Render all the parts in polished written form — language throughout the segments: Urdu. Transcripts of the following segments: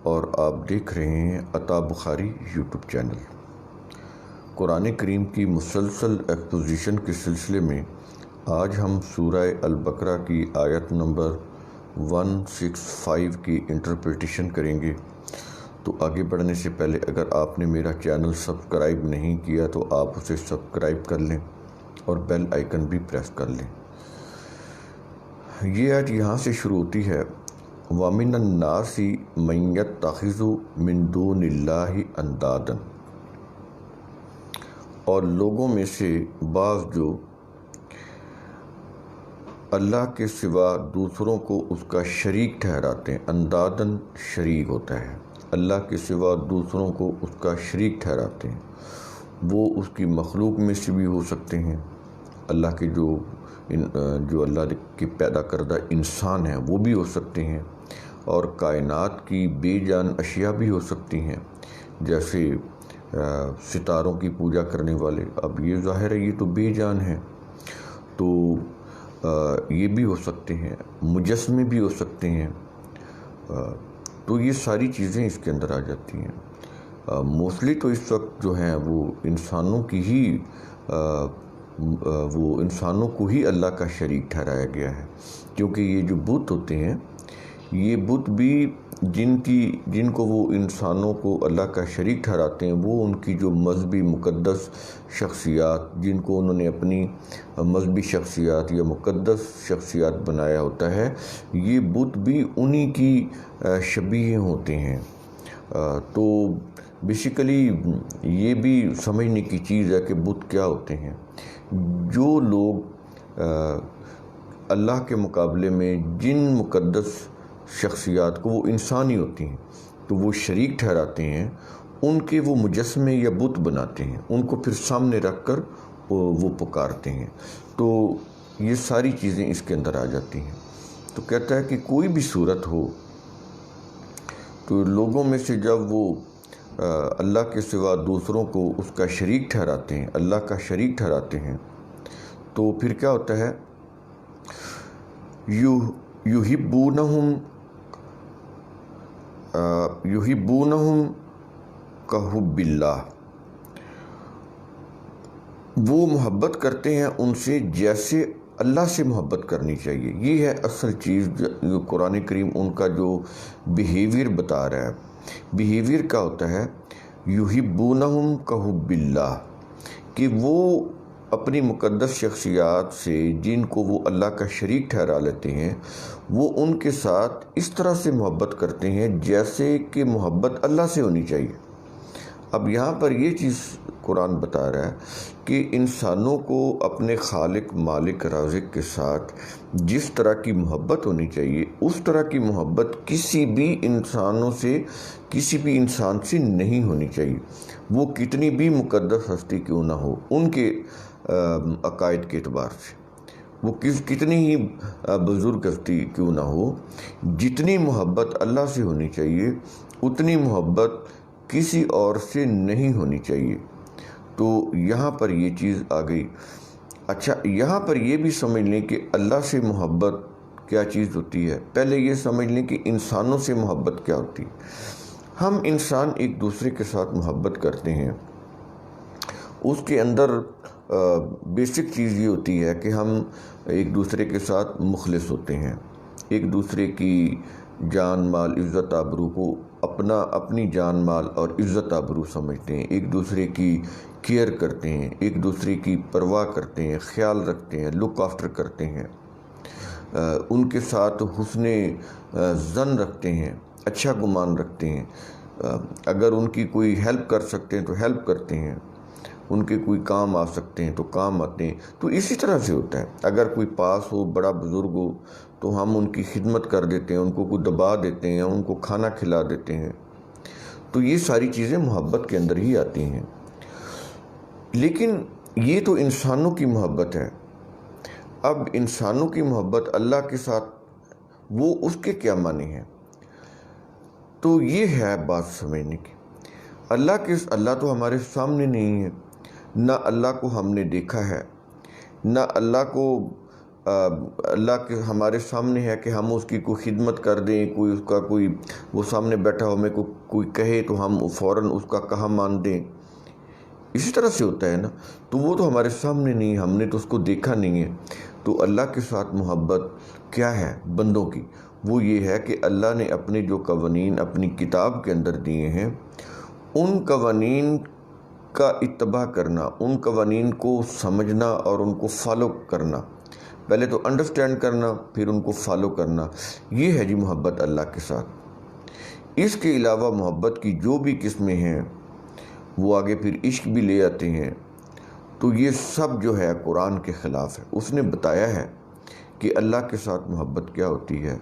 اور آپ دیکھ رہے ہیں عطا بخاری یوٹیوب چینل۔ قرآن کریم کی مسلسل ایکسپوزیشن کے سلسلے میں آج ہم سورہ البقرہ کی آیت نمبر 165 کی انٹرپریٹیشن کریں گے۔ تو آگے بڑھنے سے پہلے اگر آپ نے میرا چینل سبسکرائب نہیں کیا تو آپ اسے سبسکرائب کر لیں اور بیل آئیکن بھی پریس کر لیں۔ یہ آیت یہاں سے شروع ہوتی ہے، وَمِنَ النَّاسِ مَن يَتَّخِذُ مِن دُونِ اللَّهِ أَندَادًا، اور لوگوں میں سے بعض جو اللہ کے سوا دوسروں کو اس کا شریک ٹھہراتے ہیں۔ اندادن شریک ہوتا ہے، اللہ کے سوا دوسروں کو اس کا شریک ٹھہراتے ہیں۔ وہ اس کی مخلوق میں سے بھی ہو سکتے ہیں، اللہ کے جو اللہ کے پیدا کردہ انسان ہیں وہ بھی ہو سکتے ہیں، اور کائنات کی بے جان اشیاء بھی ہو سکتی ہیں، جیسے ستاروں کی پوجا کرنے والے۔ اب یہ ظاہر ہے یہ تو بے جان ہیں، تو یہ بھی ہو سکتے ہیں، مجسمے بھی ہو سکتے ہیں۔ تو یہ ساری چیزیں اس کے اندر آ جاتی ہیں۔ موسٹلی تو اس وقت جو ہیں وہ انسانوں کو ہی اللہ کا شریک ٹھہرایا گیا ہے، کیونکہ یہ جو بت ہوتے ہیں، یہ بت بھی جن کو وہ انسانوں کو اللہ کا شریک ٹھہراتے ہیں، وہ ان کی جو مذہبی مقدس شخصیات، جن کو انہوں نے اپنی مذہبی شخصیات یا مقدس شخصیات بنایا ہوتا ہے، یہ بت بھی انہی کی شبیہ ہوتے ہیں۔ تو بیسیکلی یہ بھی سمجھنے کی چیز ہے کہ بت کیا ہوتے ہیں۔ جو لوگ اللہ کے مقابلے میں جن مقدس شخصیات کو وہ انسانی ہوتی ہیں تو وہ شریک ٹھہراتے ہیں، ان کے وہ مجسمے یا بت بناتے ہیں، ان کو پھر سامنے رکھ کر وہ پکارتے ہیں۔ تو یہ ساری چیزیں اس کے اندر آ جاتی ہیں۔ تو کہتا ہے کہ کوئی بھی صورت ہو تو لوگوں میں سے جب وہ اللہ کے سوا دوسروں کو اس کا شریک ٹھہراتے ہیں، اللہ کا شریک ٹھہراتے ہیں، تو پھر کیا ہوتا ہے، یحبونہم کحب اللہ، وہ محبت کرتے ہیں ان سے جیسے اللہ سے محبت کرنی چاہیے۔ یہ ہے اصل چیز جو قرآن کریم ان کا جو بیہیویئر بتا رہا ہے۔ بیہیویئر کیا ہوتا ہے، یحبونہم کحب اللہ، کہ وہ اپنی مقدس شخصیات سے جن کو وہ اللہ کا شریک ٹھہرا لیتے ہیں، وہ ان کے ساتھ اس طرح سے محبت کرتے ہیں جیسے کہ محبت اللہ سے ہونی چاہیے۔ اب یہاں پر یہ چیز قرآن بتا رہا ہے کہ انسانوں کو اپنے خالق مالک رازق کے ساتھ جس طرح کی محبت ہونی چاہیے، اس طرح کی محبت کسی بھی انسان سے نہیں ہونی چاہیے، وہ کتنی بھی مقدس ہستی کیوں نہ ہو، ان کے عقائد کے اعتبار سے وہ کتنی ہی بزرگ ہستی کیوں نہ ہو، جتنی محبت اللہ سے ہونی چاہیے اتنی محبت کسی اور سے نہیں ہونی چاہیے۔ تو یہاں پر یہ چیز آ گئی۔ اچھا، یہاں پر یہ بھی سمجھ لیں کہ اللہ سے محبت کیا چیز ہوتی ہے۔ پہلے یہ سمجھ لیں کہ انسانوں سے محبت کیا ہوتی ہے۔ ہم انسان ایک دوسرے کے ساتھ محبت کرتے ہیں، اس کے اندر بیسک چیز یہ ہوتی ہے کہ ہم ایک دوسرے کے ساتھ مخلص ہوتے ہیں، ایک دوسرے کی جان مال عزت آبرو کو اپنی جان مال اور عزت آبرو سمجھتے ہیں، ایک دوسرے کی کیئر کرتے ہیں، ایک دوسرے کی پرواہ کرتے ہیں، خیال رکھتے ہیں، لک آفٹر کرتے ہیں، ان کے ساتھ حسن ظن رکھتے ہیں، اچھا گمان رکھتے ہیں، اگر ان کی کوئی ہیلپ کر سکتے ہیں تو ہیلپ کرتے ہیں، ان کے کوئی کام آ سکتے ہیں تو کام آتے ہیں۔ تو اسی طرح سے ہوتا ہے، اگر کوئی پاس ہو، بڑا بزرگ ہو، تو ہم ان کی خدمت کر دیتے ہیں، ان کو کوئی دبا دیتے ہیں، ان کو کھانا کھلا دیتے ہیں۔ تو یہ ساری چیزیں محبت کے اندر ہی آتی ہیں۔ لیکن یہ تو انسانوں کی محبت ہے۔ اب انسانوں کی محبت اللہ کے ساتھ، وہ اس کے کیا معنی ہیں؟ تو یہ ہے بات سمجھنے کی۔ اللہ تو ہمارے سامنے نہیں ہے، نہ اللہ کو ہم نے دیکھا ہے، نہ اللہ کو اللہ کے ہمارے سامنے ہے کہ ہم اس کی کوئی خدمت کر دیں، کوئی اس کا کوئی وہ سامنے بیٹھا ہو ہمیں کوئی کہے تو ہم فوراً اس کا کہا مان دیں، اسی طرح سے ہوتا ہے نا. تو وہ تو ہمارے سامنے نہیں ہے، ہم نے تو اس کو دیکھا نہیں ہے. تو اللہ کے ساتھ محبت کیا ہے بندوں کی؟ وہ یہ ہے کہ اللہ نے اپنے جو قوانین اپنی کتاب کے اندر دیے ہیں، ان قوانین کا اتباع کرنا، ان قوانین کو سمجھنا اور ان کو فالو کرنا. پہلے تو انڈرسٹینڈ کرنا، پھر ان کو فالو کرنا. یہ ہے جی محبت اللہ کے ساتھ. اس کے علاوہ محبت کی جو بھی قسمیں ہیں وہ آگے پھر عشق بھی لے آتے ہیں. تو یہ سب جو ہے قرآن کے خلاف ہے. اس نے بتایا ہے کہ اللہ کے ساتھ محبت کیا ہوتی ہے.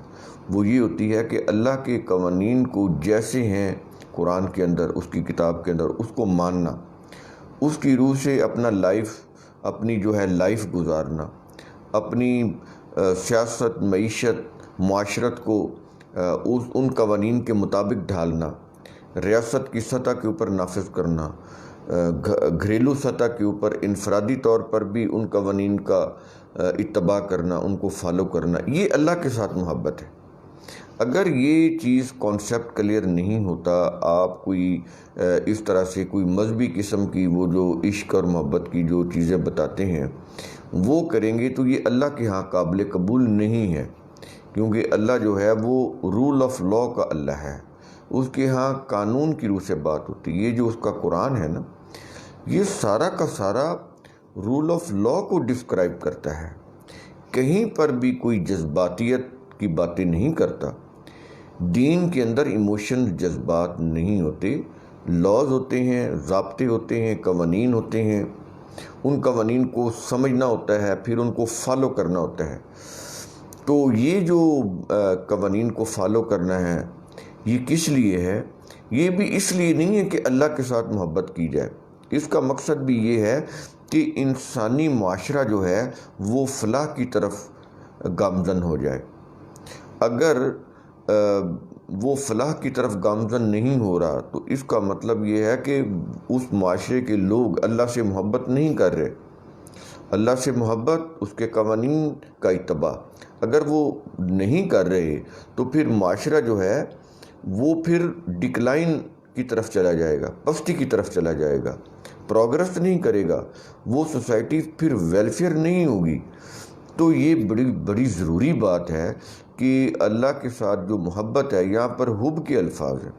وہ یہ ہوتی ہے کہ اللہ کے قوانین کو جیسے ہیں قرآن کے اندر، اس کی کتاب کے اندر، اس کو ماننا، اس کی روح سے اپنا اپنی جو ہے لائف گزارنا، اپنی سیاست، معیشت، معاشرت کو ان قوانین کے مطابق ڈھالنا، ریاست کی سطح کے اوپر نافذ کرنا، گھریلو سطح کے اوپر انفرادی طور پر بھی ان قوانین کا اتباع کرنا، ان کو فالو کرنا. یہ اللہ کے ساتھ محبت ہے. اگر یہ چیز کانسیپٹ کلیئر نہیں ہوتا، آپ کوئی اس طرح سے کوئی مذہبی قسم کی وہ جو عشق اور محبت کی جو چیزیں بتاتے ہیں وہ کریں گے تو یہ اللہ کے ہاں قابل قبول نہیں ہے. کیونکہ اللہ جو ہے وہ رول آف لا کا اللہ ہے. اس کے ہاں قانون کی روح سے بات ہوتی ہے. یہ جو اس کا قرآن ہے نا، یہ سارا کا سارا رول آف لا کو ڈسکرائب کرتا ہے. کہیں پر بھی کوئی جذباتیت کی باتیں نہیں کرتا. دین کے اندر ایموشن، جذبات نہیں ہوتے. لاز ہوتے ہیں، ضابطے ہوتے ہیں، قوانین ہوتے ہیں. ان قوانین کو سمجھنا ہوتا ہے، پھر ان کو فالو کرنا ہوتا ہے. تو یہ جو قوانین کو فالو کرنا ہے یہ کس لیے ہے؟ یہ بھی اس لیے نہیں ہے کہ اللہ کے ساتھ محبت کی جائے. اس کا مقصد بھی یہ ہے کہ انسانی معاشرہ جو ہے وہ فلاح کی طرف گامزن ہو جائے. اگر وہ فلاح کی طرف گامزن نہیں ہو رہا تو اس کا مطلب یہ ہے کہ اس معاشرے کے لوگ اللہ سے محبت نہیں کر رہے. اللہ سے محبت، اس کے قوانین کا اتباع اگر وہ نہیں کر رہے تو پھر معاشرہ جو ہے وہ پھر ڈکلائن کی طرف چلا جائے گا، پستی کی طرف چلا جائے گا، پروگرس نہیں کرے گا. وہ سوسائٹی پھر ویلفیئر نہیں ہوگی. تو یہ بڑی ضروری بات ہے کہ اللہ کے ساتھ جو محبت ہے، یہاں پر حب کے الفاظ ہیں،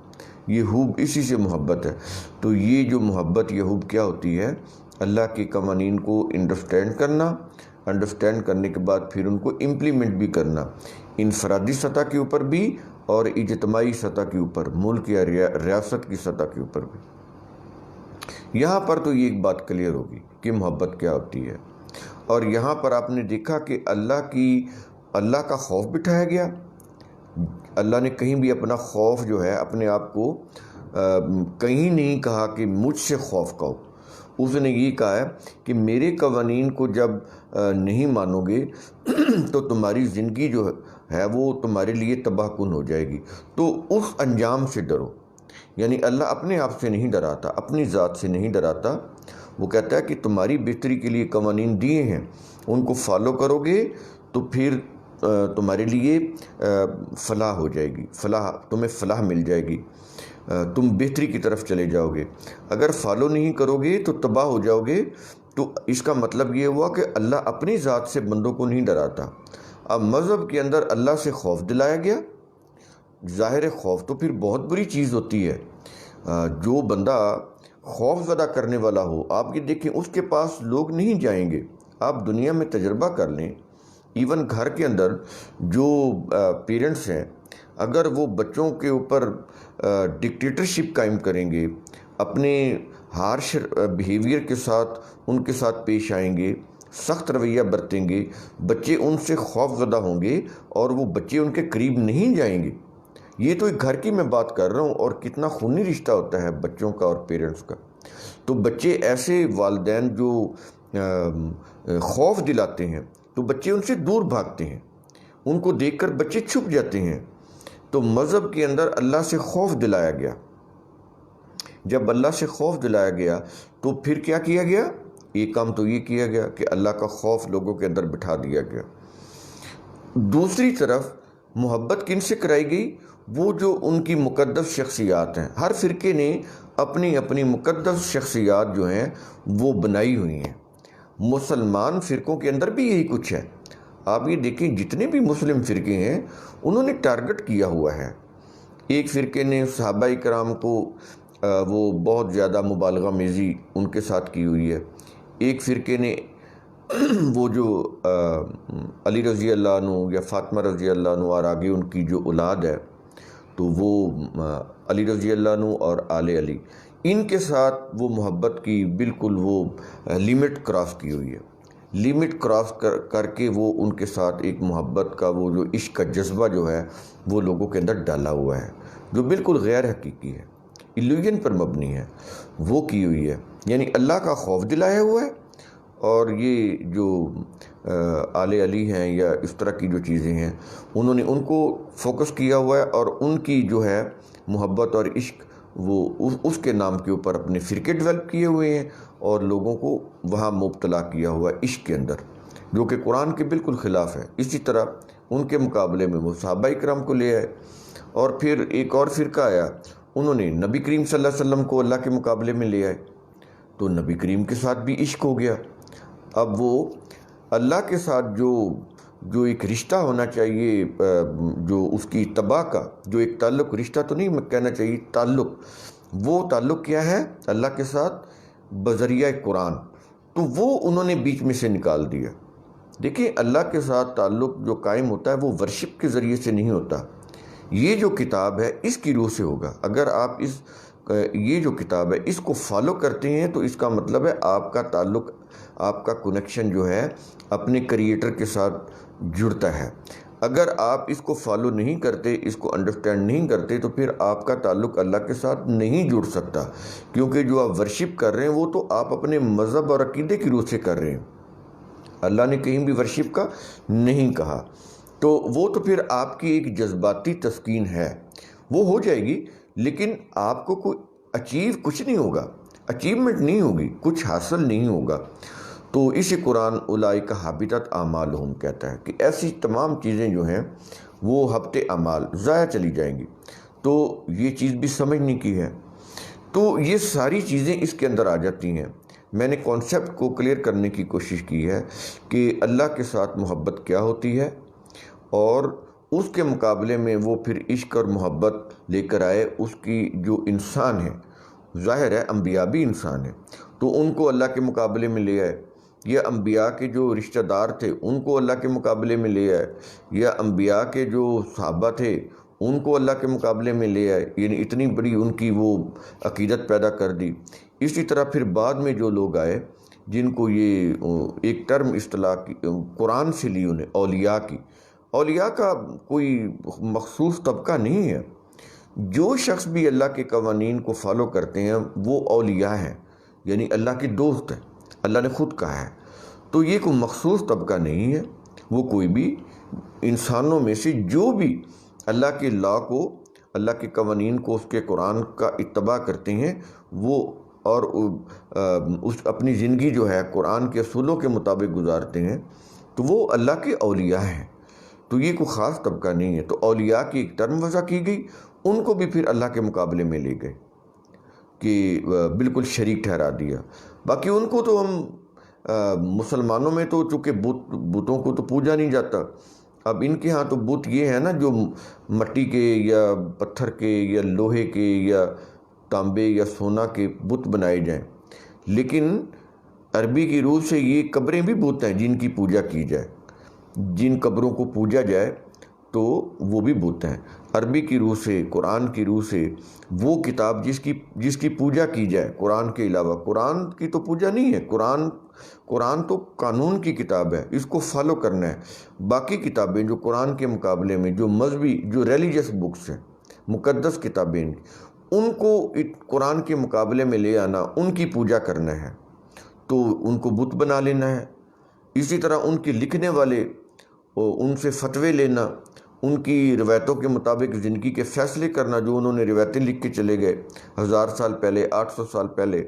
یہ حب اسی سے محبت ہے. تو یہ جو محبت، یہ حب کیا ہوتی ہے؟ اللہ کے قوانین کو انڈرسٹینڈ کرنا، انڈرسٹینڈ کرنے کے بعد پھر ان کو امپلیمنٹ بھی کرنا، انفرادی سطح کے اوپر بھی اور اجتماعی سطح کے اوپر، ملک یا ریاست کی سطح کے اوپر بھی. یہاں پر تو یہ ایک بات کلیئر ہوگی کہ محبت کیا ہوتی ہے. اور یہاں پر آپ نے دیکھا کہ اللہ کا خوف بٹھایا گیا. اللہ نے کہیں بھی اپنا خوف جو ہے، اپنے آپ کو کہیں نہیں کہا کہ مجھ سے خوف کھاؤ. اس نے یہ کہا ہے کہ میرے قوانین کو جب نہیں مانو گے تو تمہاری زندگی جو ہے وہ تمہارے لیے تباہ کن ہو جائے گی. تو اس انجام سے ڈرو. یعنی اللہ اپنے آپ سے نہیں ڈراتا، اپنی ذات سے نہیں ڈراتا. وہ کہتا ہے کہ تمہاری بہتری کے لیے قوانین دیے ہیں، ان کو فالو کرو گے تو پھر تمہارے لیے فلاح ہو جائے گی، تمہیں فلاح مل جائے گی، تم بہتری کی طرف چلے جاؤ گے. اگر فالو نہیں کرو گے تو تباہ ہو جاؤ گے. تو اس کا مطلب یہ ہوا کہ اللہ اپنی ذات سے بندوں کو نہیں ڈراتا. اب مذہب کے اندر اللہ سے خوف دلایا گیا. ظاہر خوف تو پھر بہت بری چیز ہوتی ہے. جو بندہ خوف زدہ کرنے والا ہو، آپ یہ دیکھیں اس کے پاس لوگ نہیں جائیں گے. آپ دنیا میں تجربہ کر لیں، ایون گھر کے اندر جو پیرنٹس ہیں، اگر وہ بچوں کے اوپر ڈکٹیٹرشپ قائم کریں گے، اپنے ہارش بیہیویئر کے ساتھ ان کے ساتھ پیش آئیں گے، سخت رویہ برتیں گے، بچے ان سے خوف زدہ ہوں گے اور وہ بچے ان کے قریب نہیں جائیں گے. یہ تو ایک گھر کی میں بات کر رہا ہوں، اور کتنا خونی رشتہ ہوتا ہے بچوں کا اور پیرنٹس کا. تو بچے ایسے والدین جو خوف دلاتے ہیں تو بچے ان سے دور بھاگتے ہیں، ان کو دیکھ کر بچے چھپ جاتے ہیں. تو مذہب کے اندر اللہ سے خوف دلایا گیا. جب اللہ سے خوف دلایا گیا تو پھر کیا کیا گیا؟ ایک کام تو یہ کیا گیا کہ اللہ کا خوف لوگوں کے اندر بٹھا دیا گیا. دوسری طرف محبت کن سے کرائی گئی؟ وہ جو ان کی مقدس شخصیات ہیں. ہر فرقے نے اپنی اپنی مقدس شخصیات جو ہیں وہ بنائی ہوئی ہیں. مسلمان فرقوں کے اندر بھی یہی کچھ ہے. آپ یہ دیکھیں جتنے بھی مسلم فرقے ہیں انہوں نے ٹارگٹ کیا ہوا ہے. ایک فرقے نے صحابہ کرام کو وہ بہت زیادہ مبالغہ میزی ان کے ساتھ کی ہوئی ہے. ایک فرقے نے وہ جو علی رضی اللہ عنہ یا فاطمہ رضی اللہ عنہ اور آگے ان کی جو اولاد ہے تو وہ علی رضی اللہ عنہ اور آل علی، ان کے ساتھ وہ محبت کی بالکل وہ لیمٹ کراس کی ہوئی ہے. لیمٹ کراس کر کے وہ ان کے ساتھ ایک محبت کا وہ جو عشق کا جذبہ جو ہے وہ لوگوں کے اندر ڈالا ہوا ہے، جو بالکل غیر حقیقی ہے، ایلیوژن پر مبنی ہے، وہ کی ہوئی ہے. یعنی اللہ کا خوف دلایا ہوا ہے. اور یہ جو آل علی ہیں یا اس طرح کی جو چیزیں ہیں انہوں نے ان کو فوکس کیا ہوا ہے، اور ان کی جو ہے محبت اور عشق وہ اس کے نام کے اوپر اپنے فرقے ڈیولپ کیے ہوئے ہیں اور لوگوں کو وہاں مبتلا کیا ہوا ہے عشق کے اندر، جو کہ قرآن کے بالکل خلاف ہے. اسی طرح ان کے مقابلے میں وہ صحابہ کرام کو لے آئے، اور پھر ایک اور فرقہ آیا، انہوں نے نبی کریم صلی اللہ علیہ وسلم کو اللہ کے مقابلے میں لے آئے، تو نبی کریم کے ساتھ بھی عشق ہو گیا. اب وہ اللہ کے ساتھ جو ایک رشتہ ہونا چاہیے، جو اس کی اتباع کا جو ایک تعلق، رشتہ تو نہیں کہنا چاہیے، تعلق، وہ تعلق کیا ہے اللہ کے ساتھ بذریعہ قرآن، تو وہ انہوں نے بیچ میں سے نکال دیا. دیکھیں اللہ کے ساتھ تعلق جو قائم ہوتا ہے وہ ورشپ کے ذریعے سے نہیں ہوتا. یہ جو کتاب ہے اس کی روح سے ہوگا. اگر آپ یہ جو کتاب ہے اس کو فالو کرتے ہیں تو اس کا مطلب ہے آپ کا تعلق، آپ کا کنیکشن جو ہے اپنے کریٹر کے ساتھ جڑتا ہے. اگر آپ اس کو فالو نہیں کرتے، اس کو انڈرسٹینڈ نہیں کرتے، تو پھر آپ کا تعلق اللہ کے ساتھ نہیں جڑ سکتا، کیونکہ جو آپ ورشپ کر رہے ہیں وہ تو آپ اپنے مذہب اور عقیدے کی روح سے کر رہے ہیں. اللہ نے کہیں بھی ورشپ کا نہیں کہا. تو وہ تو پھر آپ کی ایک جذباتی تسکین ہے، وہ ہو جائے گی، لیکن آپ کو کوئی اچیو کچھ نہیں ہوگا، اچیومنٹ نہیں ہوگی، کچھ حاصل نہیں ہوگا. تو اسی قرآن اولئک حبطت اعمالہم کہتا ہے کہ ایسی تمام چیزیں جو ہیں وہ حبط اعمال ضائع چلی جائیں گی. تو یہ چیز بھی سمجھنے کی ہے. تو یہ ساری چیزیں اس کے اندر آ جاتی ہیں. میں نے کانسیپٹ کو کلیئر کرنے کی کوشش کی ہے کہ اللہ کے ساتھ محبت کیا ہوتی ہے، اور اس کے مقابلے میں وہ پھر عشق اور محبت لے کر آئے اس کی جو انسان ہے. ظاہر ہے انبیاء بھی انسان ہیں، تو ان کو اللہ کے مقابلے میں لے آئے، یا انبیاء کے جو رشتہ دار تھے ان کو اللہ کے مقابلے میں لے آئے، یا انبیاء کے جو صحابہ تھے ان کو اللہ کے مقابلے میں لے آئے. یعنی اتنی بڑی ان کی وہ عقیدت پیدا کر دی. اسی طرح پھر بعد میں جو لوگ آئے جن کو یہ ایک ٹرم اصطلاح کی قرآن سے لی انہیں، اولیاء کی. اولیاء کا کوئی مخصوص طبقہ نہیں ہے. جو شخص بھی اللہ کے قوانین کو فالو کرتے ہیں وہ اولیاء ہیں، یعنی اللہ کے دوست ہیں، اللہ نے خود کہا ہے. تو یہ کوئی مخصوص طبقہ نہیں ہے، وہ کوئی بھی انسانوں میں سے جو بھی اللہ کے لا کو، اللہ کے قوانین کو، اس کے قرآن کا اتباع کرتے ہیں، وہ اور اپنی زندگی جو ہے قرآن کے اصولوں کے مطابق گزارتے ہیں، تو وہ اللہ کے اولیاء ہیں. تو یہ کوئی خاص طبقہ نہیں ہے. تو اولیاء کی ایک ٹرم وضع کی گئی، ان کو بھی پھر اللہ کے مقابلے میں لے گئے کہ بالکل شریک ٹھہرا دیا. باقی ان کو تو ہم مسلمانوں میں تو چونکہ بتوں کو تو پوجا نہیں جاتا. اب ان کے ہاں تو بت یہ ہے نا جو مٹی کے یا پتھر کے یا لوہے کے یا تانبے یا سونا کے بت بنائے جائیں، لیکن عربی کی روح سے یہ قبریں بھی بت ہیں جن کی پوجا کی جائے. جن قبروں کو پوجا جائے تو وہ بھی بت ہیں. عربی کی روح سے، قرآن کی روح سے وہ کتاب جس کی پوجا کی جائے قرآن کے علاوہ، قرآن کی تو پوجا نہیں ہے. قرآن تو قانون کی کتاب ہے، اس کو فالو کرنا ہے. باقی کتابیں جو قرآن کے مقابلے میں جو مذہبی جو ریلیجس بکس ہیں، مقدس کتابیں، ان کو قرآن کے مقابلے میں لے آنا، ان کی پوجا کرنا ہے تو ان کو بت بنا لینا ہے. اسی طرح ان کے لکھنے والے، ان سے فتوے لینا، ان کی روایتوں کے مطابق زندگی کے فیصلے کرنا، جو انہوں نے روایتیں لکھ کے چلے گئے 1000 سال پہلے، 800 سال پہلے،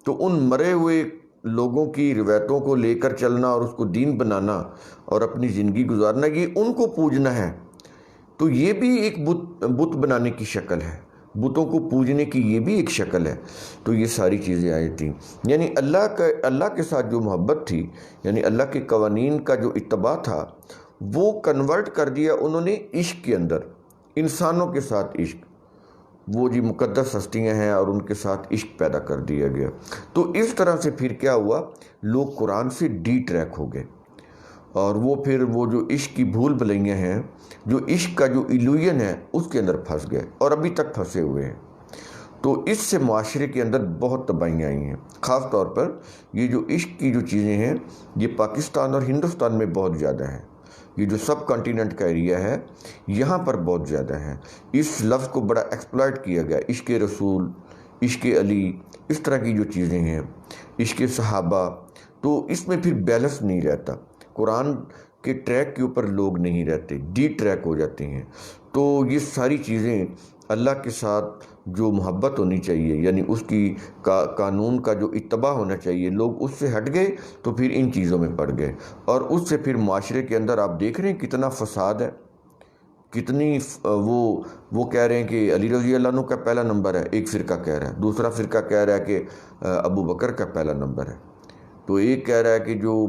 تو ان مرے ہوئے لوگوں کی روایتوں کو لے کر چلنا اور اس کو دین بنانا اور اپنی زندگی گزارنا، یہ ان کو پوجنا ہے، تو یہ بھی ایک بت بنانے کی شکل ہے، بتوں کو پوجنے کی یہ بھی ایک شکل ہے۔ تو یہ ساری چیزیں آئی تھیں، یعنی اللہ کے ساتھ جو محبت تھی، یعنی اللہ کے قوانین کا جو اتباع تھا، وہ کنورٹ کر دیا انہوں نے عشق کے اندر، انسانوں کے ساتھ عشق، وہ جی مقدس ہستیاں ہیں اور ان کے ساتھ عشق پیدا کر دیا گیا۔ تو اس طرح سے پھر کیا ہوا، لوگ قرآن سے ڈی ٹریک ہو گئے، اور وہ پھر وہ جو عشق کی بھول بھلیاں ہیں، جو عشق کا جو ایلوژن ہے، اس کے اندر پھنس گئے اور ابھی تک پھنسے ہوئے ہیں۔ تو اس سے معاشرے کے اندر بہت تباہیاں آئی ہیں، خاص طور پر یہ جو عشق کی جو چیزیں ہیں، یہ پاکستان اور ہندوستان میں بہت زیادہ ہیں، یہ جو سب کانٹیننٹ کا ایریا ہے یہاں پر بہت زیادہ ہیں۔ اس لفظ کو بڑا ایکسپلائٹ کیا گیا، عشق رسول، عشق علی، اس طرح کی جو چیزیں ہیں، عشق صحابہ، تو اس میں پھر بیلنس نہیں رہتا، قرآن کے ٹریک کے اوپر لوگ نہیں رہتے، ڈی ٹریک ہو جاتے ہیں۔ تو یہ ساری چیزیں اللہ کے ساتھ جو محبت ہونی چاہیے، یعنی اس کی قانون کا جو اتباع ہونا چاہیے، لوگ اس سے ہٹ گئے تو پھر ان چیزوں میں پڑ گئے، اور اس سے پھر معاشرے کے اندر آپ دیکھ رہے ہیں کتنا فساد ہے، کتنی وہ کہہ رہے ہیں کہ علی رضی اللہ عنہ کا پہلا نمبر ہے، ایک فرقہ کہہ رہا ہے، دوسرا فرقہ کہہ رہا ہے کہ ابو بکر کا پہلا نمبر ہے، تو ایک کہہ رہا ہے کہ جو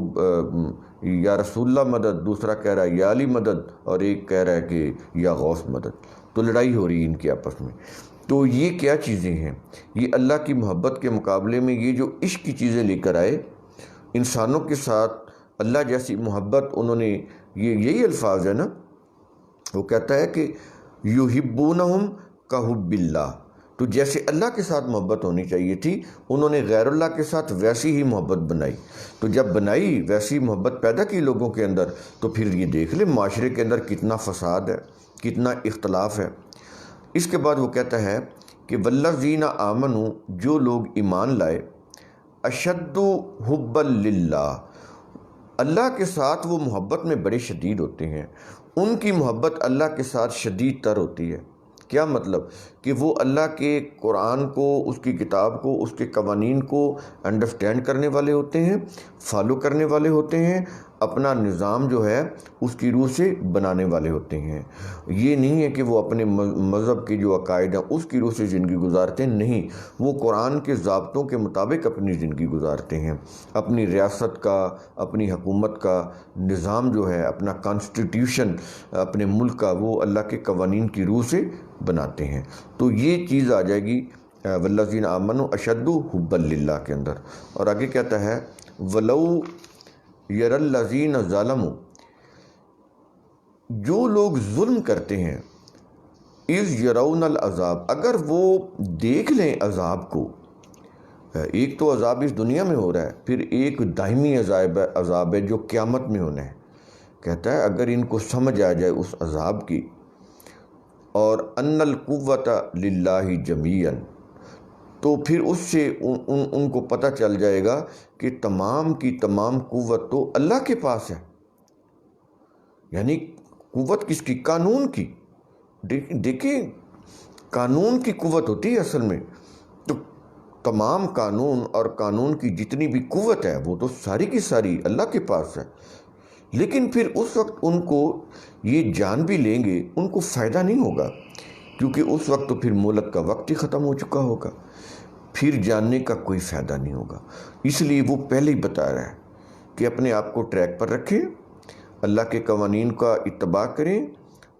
یا رسول اللہ مدد، دوسرا کہہ رہا ہے یا علی مدد، اور ایک کہہ رہا ہے کہ یا غوث مدد۔ تو لڑائی ہو رہی ہے ان کے آپس میں۔ تو یہ کیا چیزیں ہیں؟ یہ اللہ کی محبت کے مقابلے میں یہ جو عشق کی چیزیں لے کر آئے، انسانوں کے ساتھ اللہ جیسی محبت انہوں نے، یہی الفاظ ہے نا، وہ کہتا ہے کہ یحبونہم کحب اللہ، تو جیسے اللہ کے ساتھ محبت ہونی چاہیے تھی، انہوں نے غیر اللہ کے ساتھ ویسی ہی محبت بنائی۔ تو جب بنائی، ویسی محبت پیدا کی لوگوں کے اندر، تو پھر یہ دیکھ لیں معاشرے کے اندر کتنا فساد ہے، کتنا اختلاف ہے۔ اس کے بعد وہ کہتا ہے کہ والذین آمنوا، جو لوگ ایمان لائے، اشد حبا للہ، اللہ کے ساتھ وہ محبت میں بڑے شدید ہوتے ہیں، ان کی محبت اللہ کے ساتھ شدید تر ہوتی ہے۔ کیا مطلب؟ کہ وہ اللہ کے قرآن کو، اس کی کتاب کو، اس کے قوانین کو انڈرسٹینڈ کرنے والے ہوتے ہیں، فالو کرنے والے ہوتے ہیں، اپنا نظام جو ہے اس کی روح سے بنانے والے ہوتے ہیں۔ یہ نہیں ہے کہ وہ اپنے مذہب کی جو عقائد ہیں اس کی روح سے زندگی گزارتے ہیں، نہیں، وہ قرآن کے ضابطوں کے مطابق اپنی زندگی گزارتے ہیں، اپنی ریاست کا، اپنی حکومت کا نظام جو ہے، اپنا کانسٹیٹیوشن اپنے ملک کا، وہ اللہ کے قوانین کی روح سے بناتے ہیں۔ تو یہ چیز آ جائے گی والذین آمنوا اشد حبا للہ کے اندر۔ اور آگے کہتا ہے ولو یر الذین ظلموا، جو لوگ ظلم کرتے ہیں، اذ یرون العذاب، اگر وہ دیکھ لیں عذاب کو، ایک تو عذاب اس دنیا میں ہو رہا ہے، پھر ایک دائمی عذاب ہے جو قیامت میں ہونا ہے۔ کہتا ہے اگر ان کو سمجھ آ جائے اس عذاب کی، اور ان القوۃ للہ جمیعا، تو پھر اس سے ان کو پتہ چل جائے گا کہ تمام کی تمام قوت تو اللہ کے پاس ہے۔ یعنی قوت کس کی؟ قانون کی۔ دیکھیں قانون کی قوت ہوتی ہے اصل میں، تو تمام قانون اور قانون کی جتنی بھی قوت ہے وہ تو ساری کی ساری اللہ کے پاس ہے۔ لیکن پھر اس وقت ان کو یہ جان بھی لیں گے، ان کو فائدہ نہیں ہوگا، کیونکہ اس وقت تو پھر مہلت کا وقت ہی ختم ہو چکا ہوگا، پھر جاننے کا کوئی فائدہ نہیں ہوگا۔ اس لیے وہ پہلے ہی بتا رہا ہے کہ اپنے آپ کو ٹریک پر رکھیں، اللہ کے قوانین کا اتباع کریں،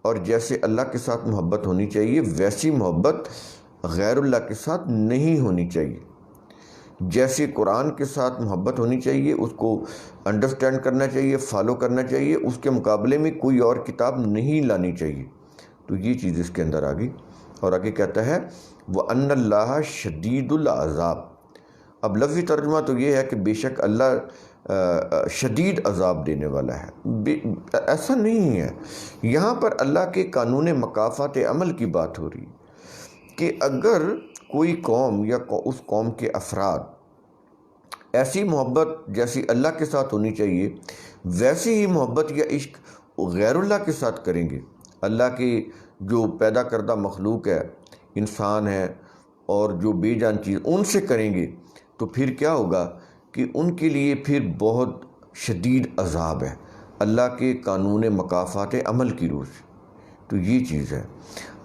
اور جیسے اللہ کے ساتھ محبت ہونی چاہیے ویسی محبت غیر اللہ کے ساتھ نہیں ہونی چاہیے۔ جیسے قرآن کے ساتھ محبت ہونی چاہیے، اس کو انڈرسٹینڈ کرنا چاہیے، فالو کرنا چاہیے، اس کے مقابلے میں کوئی اور کتاب نہیں لانی چاہیے۔ تو یہ چیز اس کے اندر آ گئی۔ اور آگے کہتا ہے وَأَنَّ اللَّهَ شَدِيدُ الْعَذَابِ، اب لفظی ترجمہ تو یہ ہے کہ بے شک اللہ شدید عذاب دینے والا ہے۔ ایسا نہیں ہے، یہاں پر اللہ کے قانون مکافات عمل کی بات ہو رہی ہے کہ اگر کوئی قوم یا اس قوم کے افراد ایسی محبت جیسی اللہ کے ساتھ ہونی چاہیے ویسی ہی محبت یا عشق غیر اللہ کے ساتھ کریں گے، اللہ کے جو پیدا کردہ مخلوق ہے، انسان ہے اور جو بے جان چیز، ان سے کریں گے، تو پھر کیا ہوگا کہ ان کے لیے پھر بہت شدید عذاب ہے اللہ کے قانون مکافات عمل کی روح سے۔ تو یہ چیز ہے،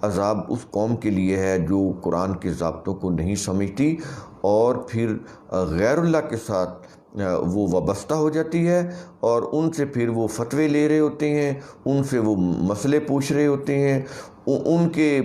عذاب اس قوم کے لیے ہے جو قرآن کے ضابطوں کو نہیں سمجھتی اور پھر غیر اللہ کے ساتھ وہ وابستہ ہو جاتی ہے، اور ان سے پھر وہ فتوے لے رہے ہوتے ہیں، ان سے وہ مسئلے پوچھ رہے ہوتے ہیں، ان کے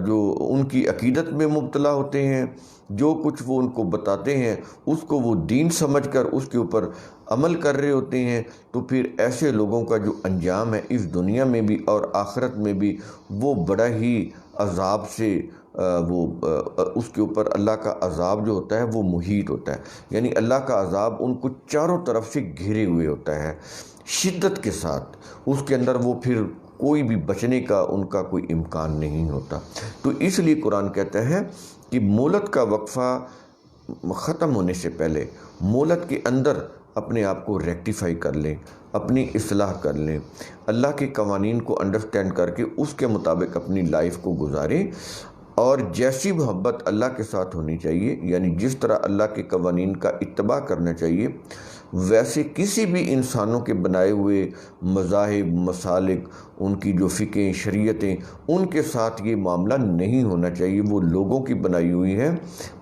جو ان کی عقیدت میں مبتلا ہوتے ہیں، جو کچھ وہ ان کو بتاتے ہیں اس کو وہ دین سمجھ کر اس کے اوپر عمل کر رہے ہوتے ہیں۔ تو پھر ایسے لوگوں کا جو انجام ہے اس دنیا میں بھی اور آخرت میں بھی، وہ بڑا ہی عذاب سے اس کے اوپر اللہ کا عذاب جو ہوتا ہے وہ محیط ہوتا ہے، یعنی اللہ کا عذاب ان کو چاروں طرف سے گھیرے ہوئے ہوتا ہے شدت کے ساتھ، اس کے اندر وہ پھر کوئی بھی بچنے کا ان کا کوئی امکان نہیں ہوتا۔ تو اس لیے قرآن کہتا ہے کہ مہلت کا وقفہ ختم ہونے سے پہلے مہلت کے اندر اپنے آپ کو ریکٹیفائی کر لیں، اپنی اصلاح کر لیں، اللہ کے قوانین کو انڈرسٹینڈ کر کے اس کے مطابق اپنی لائف کو گزاریں، اور جیسی محبت اللہ کے ساتھ ہونی چاہیے، یعنی جس طرح اللہ کے قوانین کا اتباع کرنا چاہیے، ویسے کسی بھی انسانوں کے بنائے ہوئے مذاہب، مسالک، ان کی جو فقہیں، شریعتیں، ان کے ساتھ یہ معاملہ نہیں ہونا چاہیے۔ وہ لوگوں کی بنائی ہوئی ہے،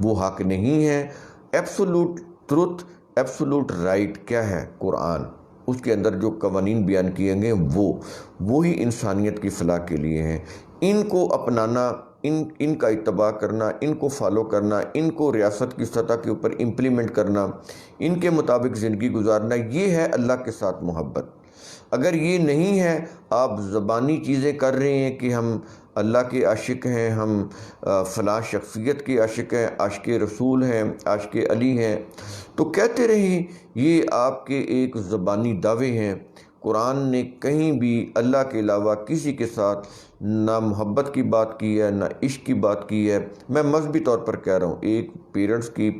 وہ حق نہیں ہے۔ ایبسولوٹ ٹروتھ، ایبسولوٹ رائٹ کیا ہے؟ قرآن، اس کے اندر جو قوانین بیان کیے گئے وہی انسانیت کی فلاح کے لیے ہیں۔ ان کو اپنانا، ان کا اتباع کرنا، ان کو فالو کرنا، ان کو ریاست کی سطح کے اوپر امپلیمنٹ کرنا، ان کے مطابق زندگی گزارنا، یہ ہے اللہ کے ساتھ محبت۔ اگر یہ نہیں ہے، آپ زبانی چیزیں کر رہے ہیں کہ ہم اللہ کے عاشق ہیں، ہم فلاں شخصیت کے عاشق ہیں، عاشق رسول ہیں، عاشق علی ہیں، تو کہتے رہیں، یہ آپ کے ایک زبانی دعوے ہیں۔ قرآن نے کہیں بھی اللہ کے علاوہ کسی کے ساتھ نہ محبت کی بات کی ہے، نہ عشق کی بات کی ہے۔ میں مذہبی طور پر کہہ رہا ہوں، ایک پیرنٹس کی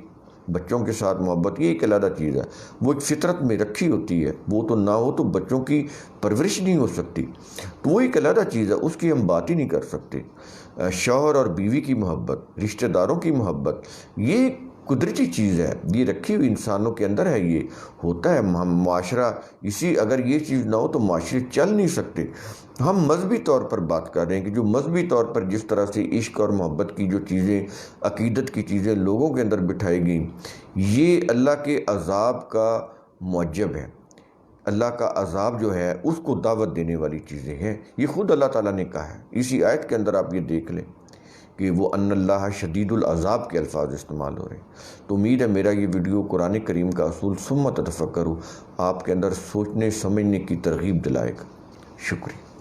بچوں کے ساتھ محبت یہ ایک علیحدہ چیز ہے، وہ ایک فطرت میں رکھی ہوتی ہے، وہ تو نہ ہو تو بچوں کی پرورش نہیں ہو سکتی، تو وہ ایک علیحدہ چیز ہے، اس کی ہم بات ہی نہیں کر سکتے۔ شوہر اور بیوی کی محبت، رشتہ داروں کی محبت، یہ قدرتی چیز ہے، یہ رکھی ہوئی انسانوں کے اندر ہے، یہ ہوتا ہے۔ معاشرہ اگر یہ چیز نہ ہو تو معاشرے چل نہیں سکتے۔ ہم مذہبی طور پر بات کر رہے ہیں کہ جو مذہبی طور پر جس طرح سے عشق اور محبت کی جو چیزیں، عقیدت کی چیزیں لوگوں کے اندر بٹھائی گئیں، یہ اللہ کے عذاب کا موجب ہے۔ اللہ کا عذاب جو ہے اس کو دعوت دینے والی چیزیں ہیں، یہ خود اللہ تعالیٰ نے کہا ہے۔ اسی آیت کے اندر آپ یہ دیکھ لیں کہ وہ ان اللہ شدید العذاب کے الفاظ استعمال ہو رہے ہیں۔ تو امید ہے میرا یہ ویڈیو قرآن کریم کا اصول ثم تتفکروا آپ کے اندر سوچنے سمجھنے کی ترغیب دلائے گا۔ شکریہ۔